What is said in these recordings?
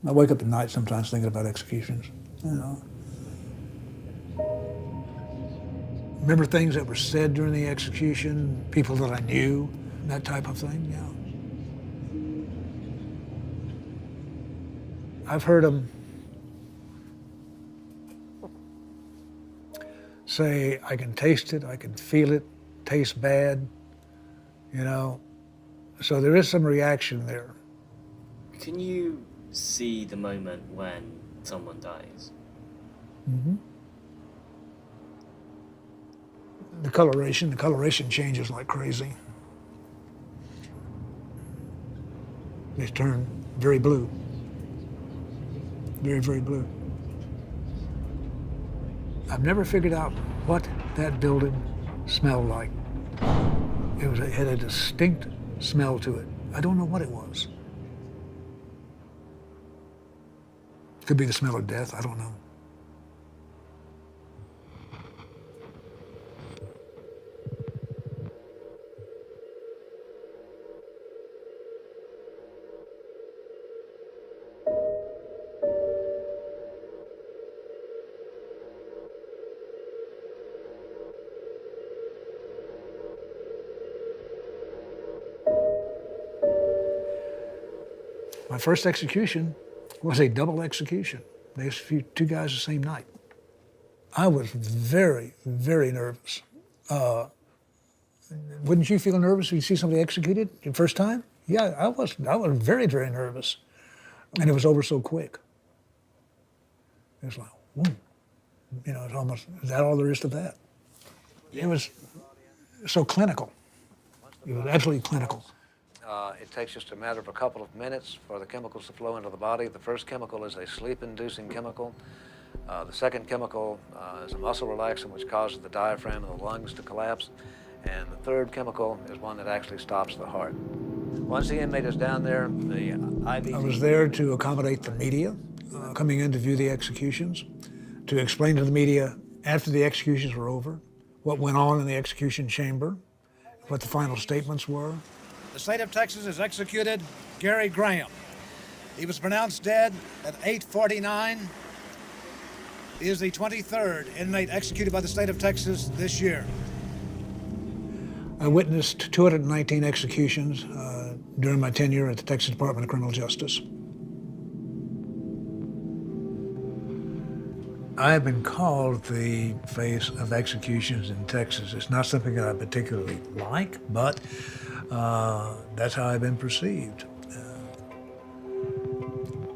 I wake up at night sometimes thinking about executions, you know. Remember things that were said during the execution, people that I knew, that type of thing, yeah. I've heard them say, I can taste it, I can feel it, tastes bad, you know. So there is some reaction there. Can you see the moment when someone dies? Mm-hmm. The coloration changes like crazy. They turn very blue. Very, very blue. I've never figured out what that building smelled like. It had a distinct smell to it. I don't know what it was. Could be the smell of death, I don't know. My first execution was a double execution. They executed two guys the same night. I was very, very nervous. Wouldn't you feel nervous when you see somebody executed your first time? Yeah, I was very, very nervous. And it was over so quick. It was like, whoa. You know, it's almost, is that all there is to that? Yeah. It was so clinical. It was absolutely clinical. It takes just a matter of a couple of minutes for the chemicals to flow into the body. The first chemical is a sleep-inducing chemical. The second chemical is a muscle relaxant, which causes the diaphragm and the lungs to collapse. And the third chemical is one that actually stops the heart. Once the inmate is down there, the IV... I was there to accommodate the media coming in to view the executions, to explain to the media after the executions were over, what went on in the execution chamber, what the final statements were. The state of Texas has executed Gary Graham. He was pronounced dead at 8:49. He is the 23rd inmate executed by the state of Texas this year. I witnessed 219 executions during my tenure at the Texas Department of Criminal Justice. I have been called the face of executions in Texas. It's not something that I particularly like, but that's how I've been perceived.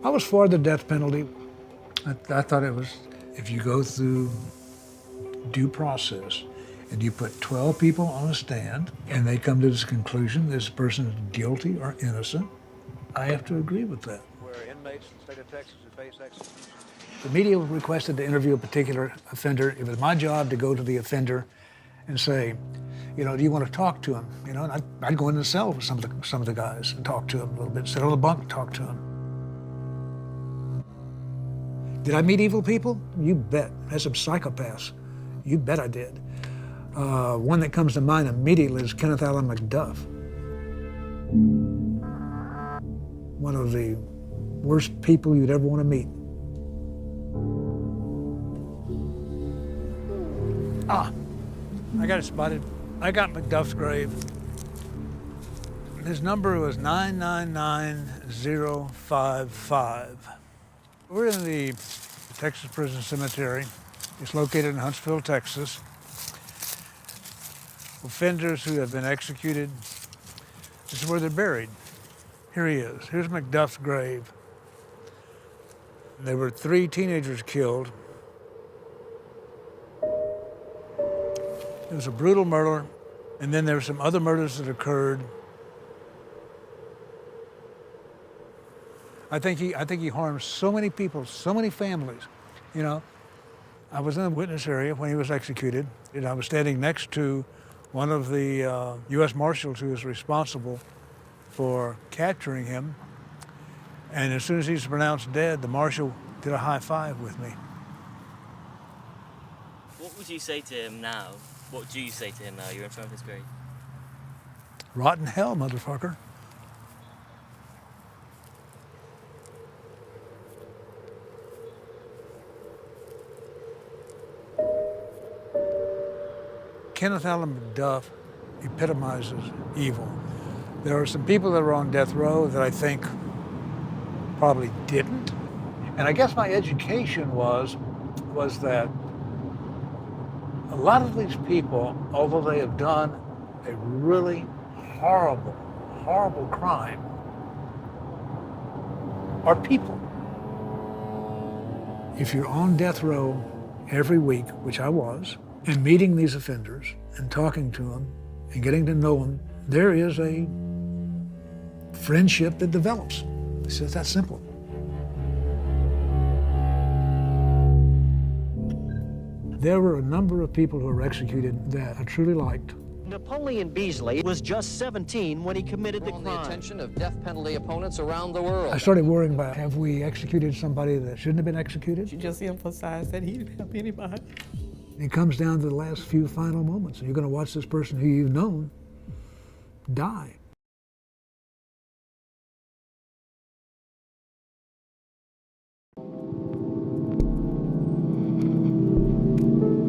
I was for the death penalty. I thought it was, if you go through due process and you put 12 people on a stand and they come to this conclusion, this person is guilty or innocent, I have to agree with that. Where inmates in the state of Texas who face execution. The media requested to interview a particular offender. It was my job to go to the offender and say, you know, do you want to talk to him? You know, and I'd go in the cell with some of the guys and talk to him a little bit, sit on the bunk and talk to him. Did I meet evil people? You bet. I had some psychopaths. You bet I did. One that comes to mind immediately is Kenneth Allen McDuff. One of the worst people you'd ever want to meet. I got it spotted. I got McDuff's grave. His number was 999055. We're in the Texas Prison Cemetery. It's located in Huntsville, Texas. Offenders who have been executed, this is where they're buried. Here he is. Here's McDuff's grave. There were 3 teenagers killed. It was a brutal murder, and then there were some other murders that occurred. I think he harmed so many people, so many families. You know, I was in the witness area when he was executed, and I was standing next to one of the U.S. Marshals who was responsible for capturing him. And as soon as he was pronounced dead, the Marshal did a high five with me. What would you say to him now? What do you say to him now? You're in front of his grave. Rotten hell, motherfucker. Kenneth Allen McDuff epitomizes evil. There are some people that are on death row that I think probably didn't. And I guess my education was that a lot of these people, although they have done a really horrible, horrible crime, are people. If you're on death row every week, which I was, and meeting these offenders and talking to them and getting to know them, there is a friendship that develops. It's just that simple. There were a number of people who were executed that I truly liked. Napoleon Beasley was just 17 when he committed the crime. The attention of death penalty opponents around the world. I started worrying about, have we executed somebody that shouldn't have been executed? You just emphasized that he didn't have anybody. It comes down to the last few final moments, and you're going to watch this person who you've known die.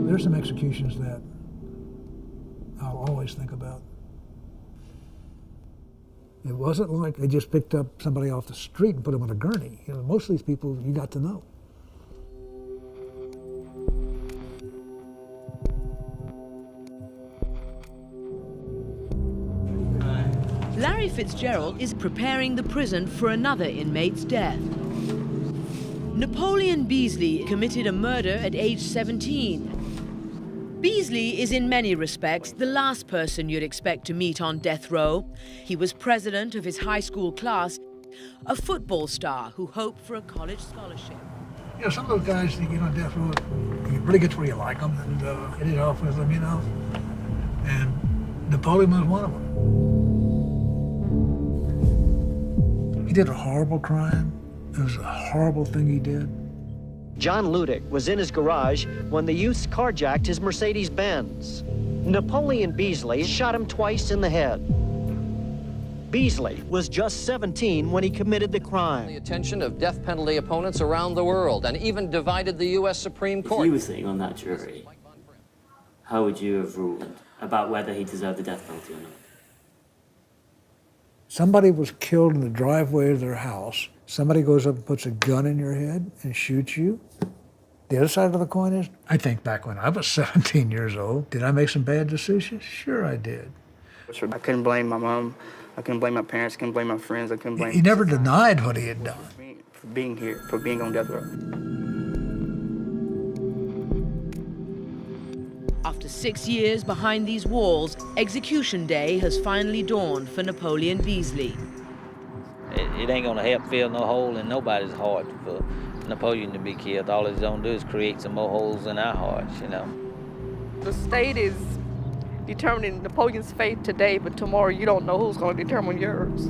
There's some executions that I'll always think about. It wasn't like they just picked up somebody off the street and put them on a gurney. You know, most of these people you got to know. Larry Fitzgerald is preparing the prison for another inmate's death. Napoleon Beasley committed a murder at age 17. Beasley is in many respects the last person you'd expect to meet on death row. He was president of his high school class, a football star who hoped for a college scholarship. You know, some of those guys that get on death row, you really get to where you like them and hit it off with them, you know. And Napoleon was one of them. He did a horrible crime. It was a horrible thing he did. John Ludick was in his garage when the youths carjacked his Mercedes-Benz. Napoleon Beasley shot him twice in the head. Beasley was just 17 when he committed the crime. The attention of death penalty opponents around the world, and even divided the U.S. Supreme Court. If you were sitting on that jury, how would you have ruled about whether he deserved the death penalty or not? Somebody was killed in the driveway of their house. Somebody goes up and puts a gun in your head and shoots you. The other side of the coin is, I think back when I was 17 years old, did I make some bad decisions? Sure I did. I couldn't blame my mom. I couldn't blame my parents. I couldn't blame my friends. I couldn't blame... He never denied what he had done. For being here, for being on death row. After 6 years behind these walls, execution day has finally dawned for Napoleon Beasley. It ain't gonna help fill no hole in nobody's heart for Napoleon to be killed. All it's gonna do is create some more holes in our hearts, you know. The state is determining Napoleon's fate today, but tomorrow you don't know who's going to determine yours.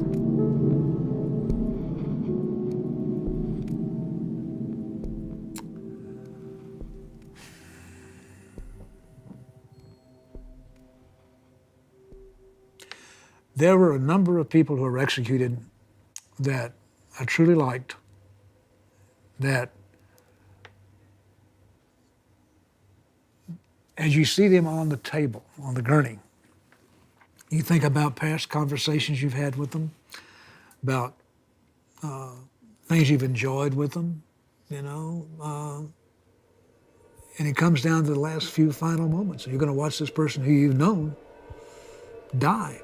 There were a number of people who were executed that I truly liked, that as you see them on the table, on the gurney, you think about past conversations you've had with them, about things you've enjoyed with them, you know, and it comes down to the last few final moments. You're going to watch this person who you've known die.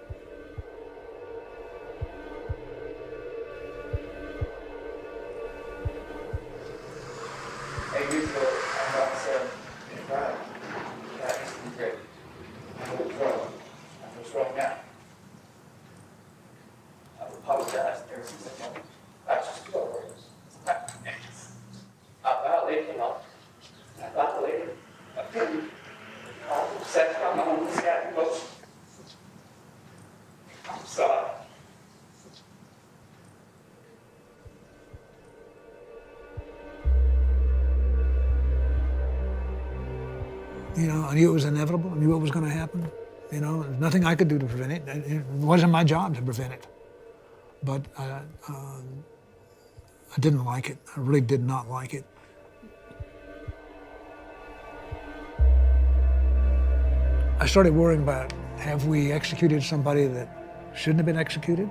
You know, I knew it was inevitable. I knew what was going to happen. You know, there's nothing I could do to prevent it. It wasn't my job to prevent it. But I didn't like it. I really did not like it. I started worrying about, have we executed somebody that shouldn't have been executed?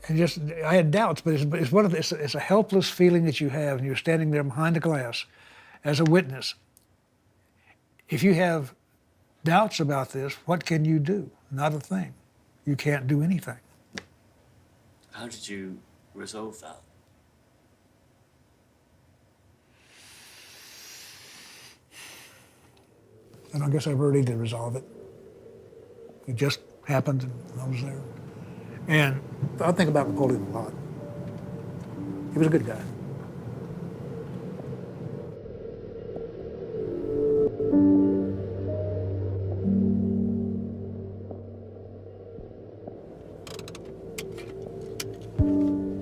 And just, I had doubts, but it's a helpless feeling that you have, and you're standing there behind the glass as a witness. If you have doubts about this, what can you do? Not a thing. You can't do anything. How did you resolve that? And I guess I really did resolve it. It just happened, and I was there. And I think about Napoleon a lot. He was a good guy.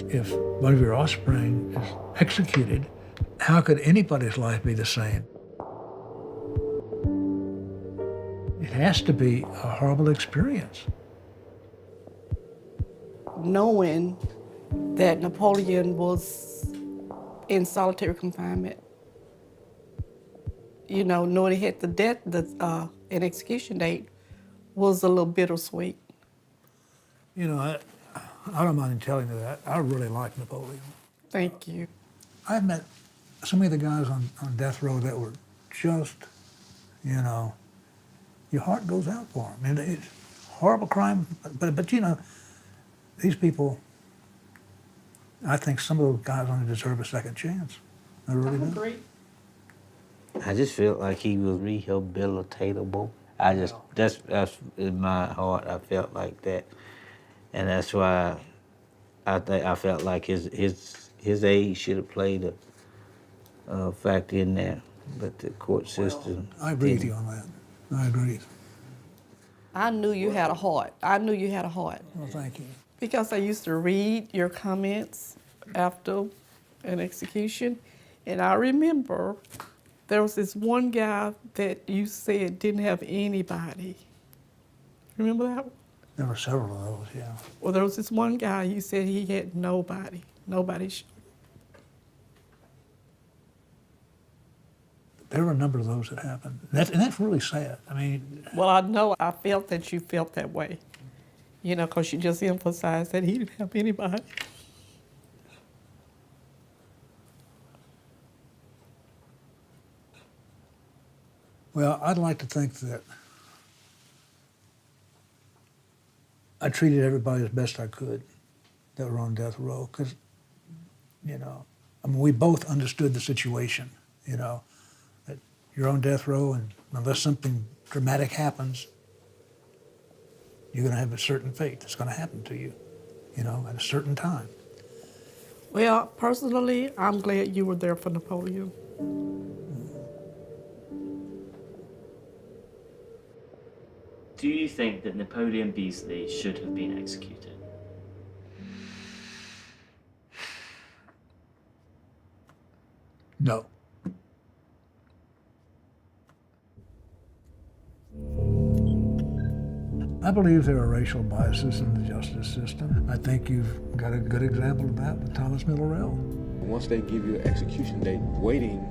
If one of your offspring is executed, how could anybody's life be the same? It has to be a horrible experience. Knowing that Napoleon was in solitary confinement, you know, knowing he had an execution date was a little bittersweet. You know, I don't mind telling you that. I really like Napoleon. Thank you. I've met so many of the guys on death row that were just, you know, your heart goes out for them. And it's horrible crime, but you know, these people, I think some of those guys only deserve a second chance. I really do. Agree. I just felt like he was rehabilitatable. That's in my heart, I felt like that. And that's why I felt like his age should have played a factor in there, but the court system. I agree with you on that. I agree. I knew you had a heart. I knew you had a heart. Well, thank you. Because I used to read your comments after an execution, and I remember there was this one guy that you said didn't have anybody. Remember that one? There were several of those, yeah. Well, there was this one guy you said he had nobody. There were a number of those that happened. And that's really sad. I mean... Well, I know I felt that you felt that way. You know, because you just emphasized that he didn't have anybody. Well, I'd like to think that I treated everybody as best I could that were on death row, because, you know, I mean, we both understood the situation, you know, that you're on death row, and unless something dramatic happens, you're going to have a certain fate that's going to happen to you, you know, at a certain time. Well, personally, I'm glad you were there for Napoleon. Do you think that Napoleon Beasley should have been executed? No. I believe there are racial biases in the justice system. I think you've got a good example of that with Thomas Millerell. Once they give you an execution date, waiting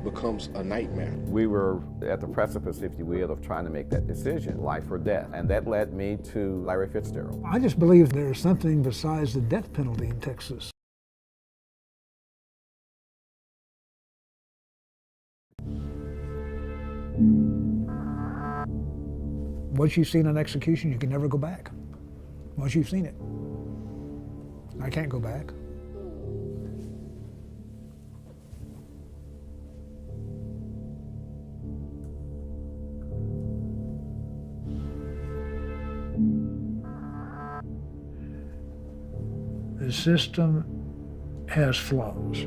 becomes a nightmare. We were at the precipice, if you will, of trying to make that decision, life or death, and that led me to Larry Fitzgerald. I just believe there is something besides the death penalty in Texas. Once you've seen an execution, you can never go back. Once you've seen it. I can't go back. The system has flaws,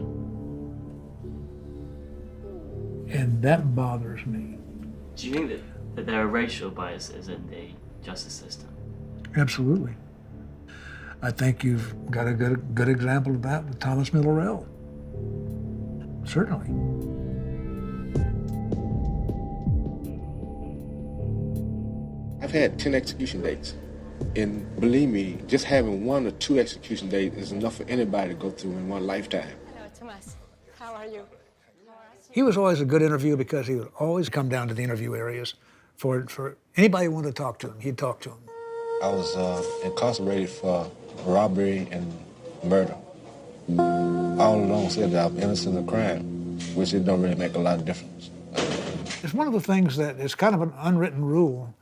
and that bothers me. Do you think that there are racial biases in the justice system? Absolutely. I think you've got a good example of that with Thomas Millerell. Certainly. I've had 10 execution dates. And believe me, just having 1 or 2 execution dates is enough for anybody to go through in one lifetime. Hello, Thomas. How are you? He was always a good interview because he would always come down to the interview areas for anybody who wanted to talk to him. He'd talk to him. I was incarcerated for robbery and murder. All along said that I'm innocent of crime, which it don't really make a lot of difference. It's one of the things that is kind of an unwritten rule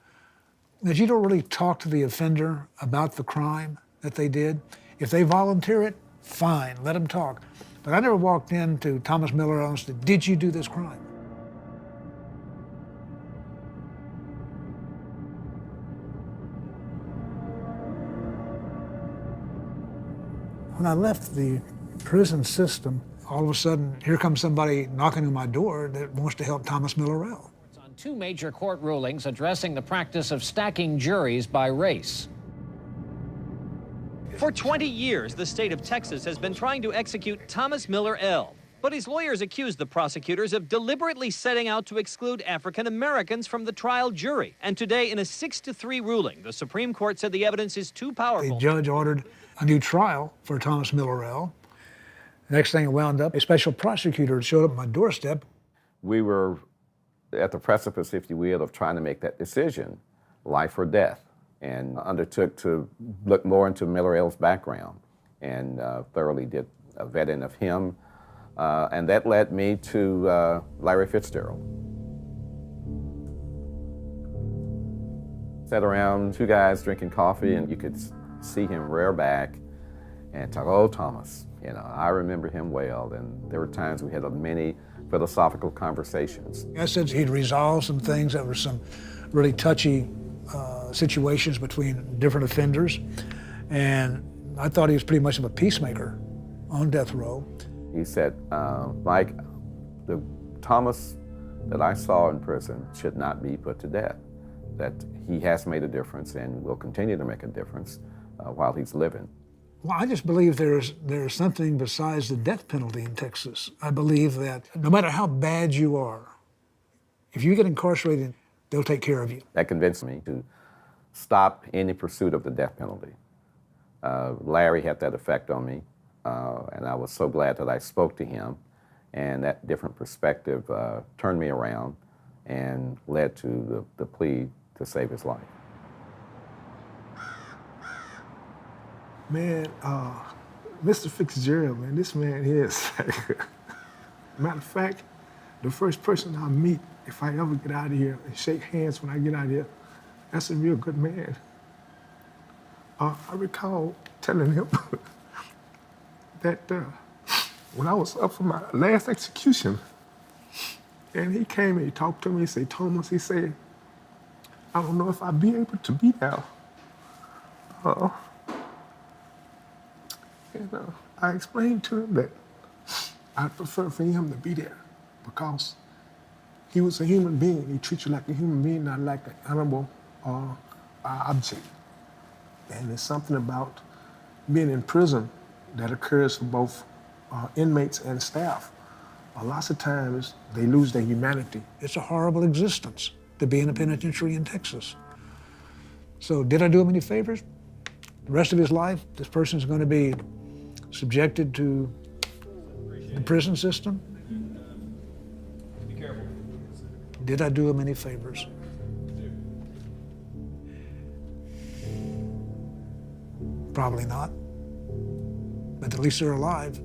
that you don't really talk to the offender about the crime that they did. If they volunteer it, fine, let them talk. But I never walked into Thomas Miller and said, did you do this crime? When I left the prison system, all of a sudden, here comes somebody knocking on my door that wants to help Thomas Miller. On two major court rulings addressing the practice of stacking juries by race. For 20 years, the state of Texas has been trying to execute Thomas Miller L. But his lawyers accused the prosecutors of deliberately setting out to exclude African Americans from the trial jury. And today, in a 6-3 ruling, the Supreme Court said the evidence is too powerful. The judge ordered a new trial for Thomas Miller L. Next thing it wound up, a special prosecutor showed up at my doorstep. We were at the precipice, if you will, of trying to make that decision, life or death, and undertook to look more into Miller L's background and thoroughly did a vetting of him. And that led me to Larry Fitzgerald. Sat around, two guys drinking coffee, and you could see him rear back and talk, oh, Thomas, you know, I remember him well. And there were times we had many philosophical conversations. I said he'd resolved some things that were some really touchy situations between different offenders. And I thought he was pretty much of a peacemaker on death row. He said, Mike, the Thomas that I saw in prison should not be put to death, that he has made a difference and will continue to make a difference while he's living. Well, I just believe there's something besides the death penalty in Texas. I believe that no matter how bad you are, if you get incarcerated, they'll take care of you. That convinced me to stop any pursuit of the death penalty. Larry had that effect on me, and I was so glad that I spoke to him, and that different perspective turned me around and led to the plea to save his life. Man, Mr. Fitzgerald, man, this man is. Matter of fact, the first person I meet, if I ever get out of here and shake hands when I get out of here, that's a real good man. I recall telling him that when I was up for my last execution, and he came and he talked to me, he said, Thomas, he said, I don't know if I'll be able to be there. And I explained to him that I'd prefer for him to be there because he was a human being. He treats you like a human being, not like an animal or object. And there's something about being in prison that occurs for both inmates and staff. Lots of times they lose their humanity. It's a horrible existence to be in a penitentiary in Texas. So did I do him any favors? The rest of his life, this person's going to be subjected to the prison system? Be careful. Did I do him any favors? Probably not. But at least they're alive.